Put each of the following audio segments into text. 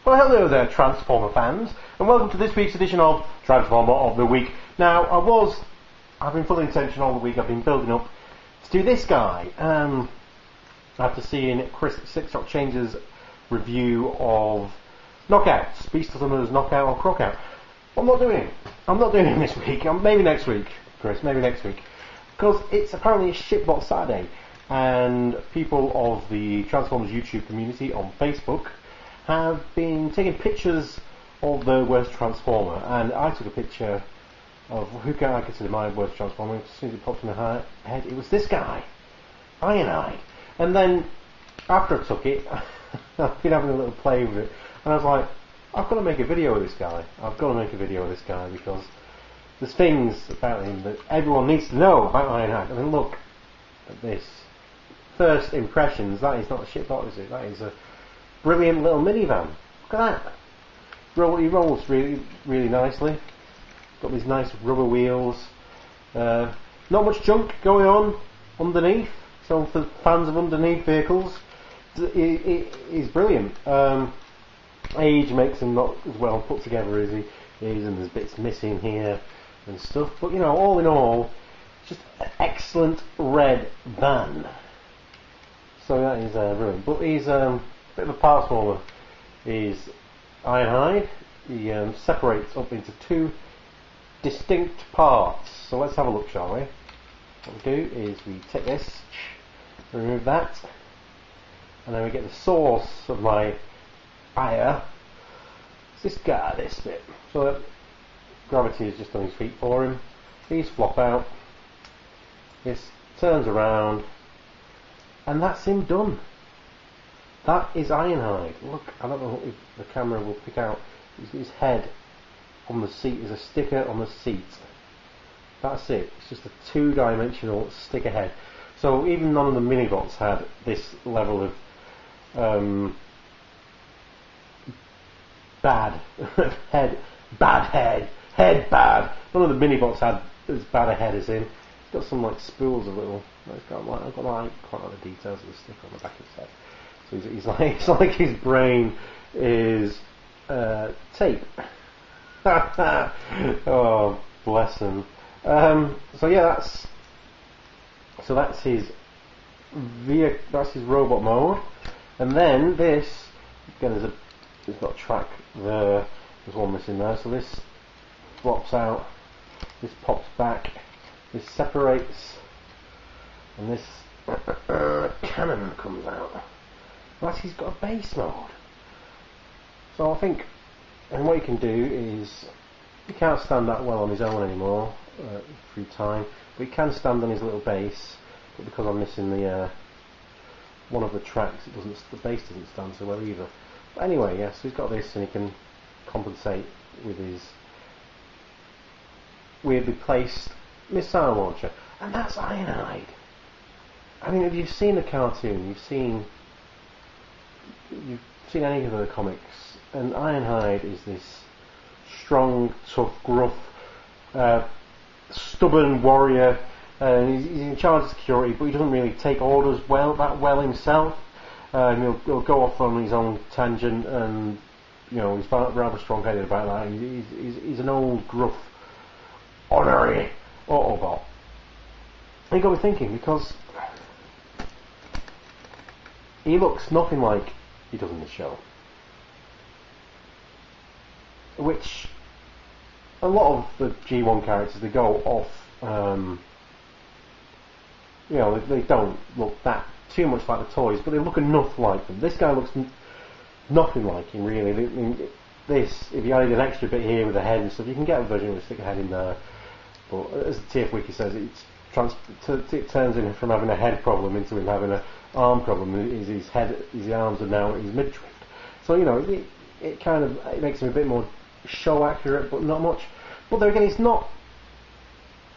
Well, hello there, Transformer fans, and welcome to this week's edition of Transformer of the Week. Now, I've been full intention all the week. I've been building up to do this guy. After seeing Chris Sixrock Change's review of Knockouts, Beast of Summer's Knockout or Crockout. I'm not doing it this week. Maybe next week, Chris. Maybe next week, because it's apparently a shitbot Saturday, and people of the Transformers YouTube community on Facebook have been taking pictures of the worst Transformer, and I took a picture of who can I consider my worst Transformer. As soon as it popped in my head, it was this guy, Ironhide. And then after I took it, I've been having a little play with it, and I was like, I've got to make a video of this guy. Because there's things about him that everyone needs to know about Ironhide. I mean, look at this. First impressions, that is not a shitbot, is it? That is a brilliant little minivan. Look at that. He rolls really, really nicely. Got these nice rubber wheels. Not much junk going on underneath. So for fans of underneath vehicles, it is brilliant. Age makes him not as well put together as he is, and there's bits missing here and stuff. But you know, all in all, just an excellent red van. So that is brilliant. But he's a bit of a parts warmer. Is Ironhide. He separates up into two distinct parts. So let's have a look, shall we? What we do is we take this, remove that, and then we get the source of my ire. It's this guy, this bit. So that gravity is just on his feet for him. These flop out. This turns around, and that's him done. That is Ironhide. Look, I don't know if the camera will pick out his head on the seat. Is a sticker on the seat. That's it. It's just a two-dimensional sticker head. So even none of the minibots had this level of bad head. None of the minibots had as bad a head as him. It's got some like spools of little. I've got like quite a lot of details of the sticker on the back of his head. So he's like, it's like his brain is tape. Oh, bless him. So yeah, that's his robot mode, and then this again there's got a track there. There's one missing there. So this flops out. This pops back. This separates, and this cannon comes out. But he's got a base mode. So I think, and what you can do is, he can't stand that well on his own anymore through time, but he can stand on his little base. But because I'm missing the one of the tracks, the base doesn't stand so well either. But anyway, yes, so he's got this, and he can compensate with his weirdly placed missile launcher, and that's Ironhide. I mean, if you've seen the cartoon, you've seen any of the comics, and Ironhide is this strong, tough, gruff, stubborn warrior. He's in charge of security, but he doesn't really take orders that well himself. He'll go off on his own tangent, and you know, he's rather strong-headed about that. He's an old, gruff, ornery Autobot. And you got me thinking, because he looks nothing like he does in the show, which a lot of the G1 characters, they go off, you know, they don't look that too much like the toys, but they look enough like them. This guy looks nothing like him, really. I mean, this, if you added an extra bit here with a head and stuff, you can get a version with a stick a head in there, but as the TF Wiki says, it turns him from having a head problem into him having an arm problem. His arms are now at his midriff. So you know, it makes him a bit more show accurate, but not much. But there again, it's not.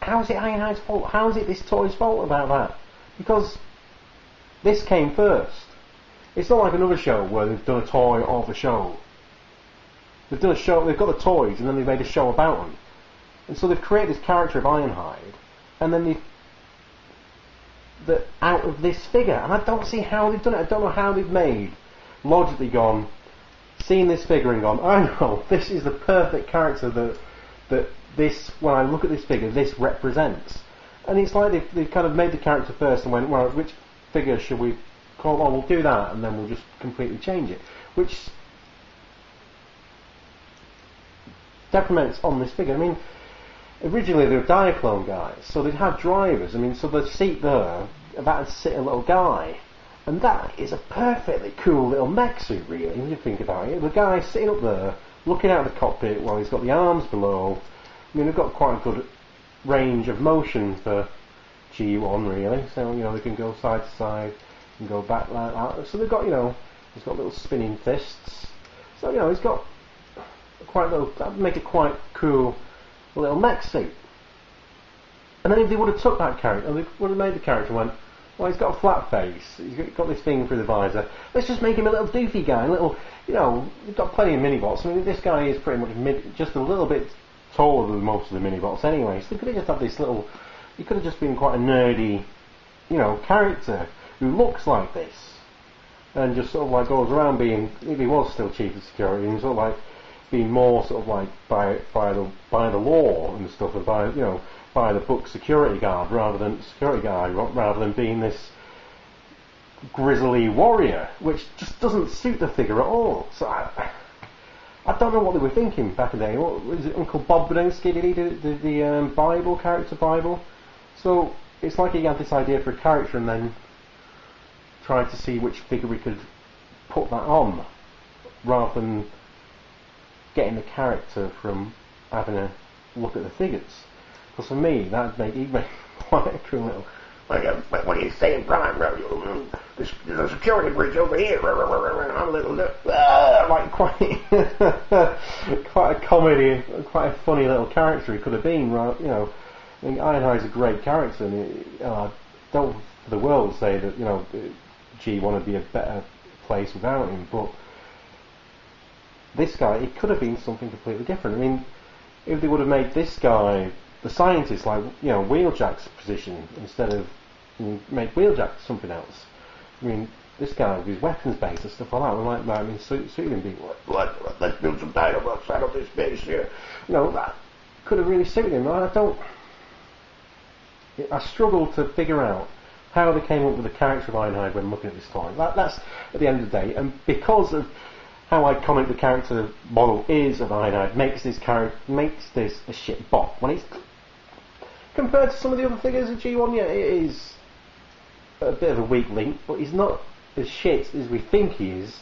How is it Ironhide's fault? How is it this toy's fault about that? Because this came first. It's not like another show where they've done a toy of a show. They've done a show. They've got the toys, and then they've made a show about them. And so they've created this character of Ironhide, and then out of this figure. And I don't see how they've done it. I don't know how they've logically gone, seen this figure and gone, I know, this is the perfect character that this, when I look at this figure, this represents. And it's like they've kind of made the character first and went, well, which figure should we call on? We'll do that, and then we'll just completely change it. Which decrements on this figure. I mean, originally they were Diaclone guys, so they'd have drivers. I mean, so the seat there, that'd sit a little guy. And that is a perfectly cool little mech suit, really, when you think about it. The guy sitting up there, looking out of the cockpit while he's got the arms below. I mean, they've got quite a good range of motion for G1, really. So, you know, they can go side to side and go back like that. So they've got, you know, he's got little spinning fists. So, you know, he's got quite a little, that'd make it quite cool little mech suit. And then if they would have took that character, they would have made the character and went, well, he's got a flat face, he's got this thing through the visor, let's just make him a little doofy guy, a little, you know, we've got plenty of mini-bots. I mean, this guy is pretty much just a little bit taller than most of the mini-bots anyway, so they could have just had this little, he could have just been quite a nerdy, you know, character who looks like this, and just sort of like goes around being, if he was still chief of security, and sort of like being more sort of like by the law and stuff, and by, you know, by the book security guard rather than being this grizzly warrior, which just doesn't suit the figure at all. So I don't know what they were thinking back in the day. What was it, Uncle Bob Budinsky, did he do the Bible, character Bible? So it's like he had this idea for a character and then tried to see which figure we could put that on, rather than getting the character from having a look at the figures. Because for me, that'd make quite a cool little, like, what are you saying, Brian? There's a security breach over here. I'm a little, like quite a comedy, quite a funny little character he could have been. You know, I think Ironhide's a great character, and I don't for the world say that, you know, G would be a better place without him. But this guy, it could have been something completely different. I mean, if they would have made this guy the scientist, like, you know, Wheeljack's position, instead of, you know, make Wheeljack something else. I mean, this guy with his weapons base and stuff like that, like that, I mean, suiting being like, let's build some Dinobots out of this base here. You know, that could have really suited him. I struggle to figure out how they came up with the character of Ironhide when looking at this toy. That's at the end of the day, and because of how iconic the character model is of Ironhide, makes this a shit bot. When it's compared to some of the other figures of G1, yeah, it is a bit of a weak link, but he's not as shit as we think he is,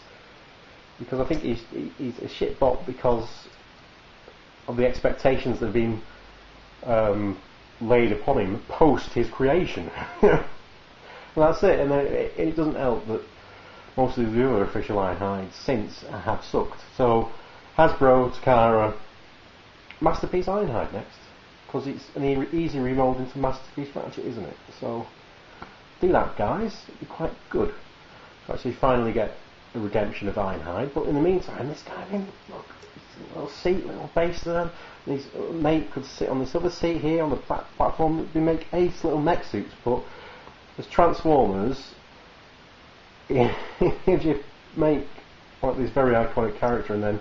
because I think he's a shit bot because of the expectations that have been laid upon him post his creation. And that's it, and it doesn't help that most of the other official Ironhides since have sucked. So Hasbro, Takara, Masterpiece Ironhide next, because it's an easy remold into Masterpiece Ratchet, isn't it? So do that, guys. It'd be quite good to actually finally get the redemption of Ironhide. But in the meantime, this guy, I mean, look, little seat, little base there. And his mate could sit on this other seat here on the platform. They make ace little mech suits, but as Transformers, if you make like this very iconic character and then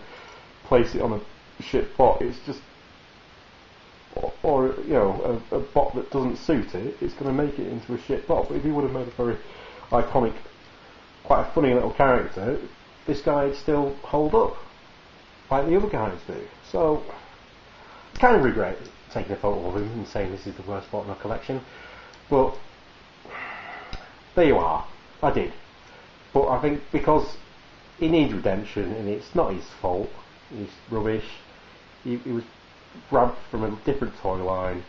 place it on a shit bot, it's just, or you know, a bot that doesn't suit it, it's going to make it into a shit bot. But if you would have made a very iconic, quite a funny little character, this guy would still hold up like the other guys do. So I kind of regret taking a photo of him and saying this is the worst bot in my collection, but there you are. I did. But I think because he needs redemption, and it's not his fault, he's rubbish. He was grabbed from a different toy line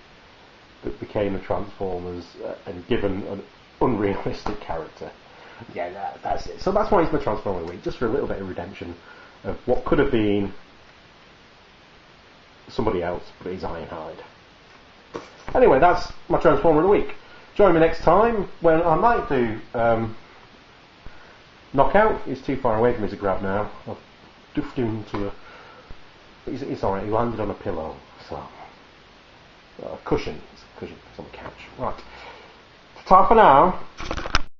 that became the Transformers and given an unrealistic character. Yeah, that's it. So that's why he's my Transformer of the Week, just for a little bit of redemption of what could have been somebody else, but he's Ironhide. Anyway, that's my Transformer of the Week. Join me next time when I might do Knockout. He's too far away from me to grab now. I've doofed him to a... It's alright, he landed on a pillow, so... a cushion. It's a cushion, it's on the couch. Right. Ta for now.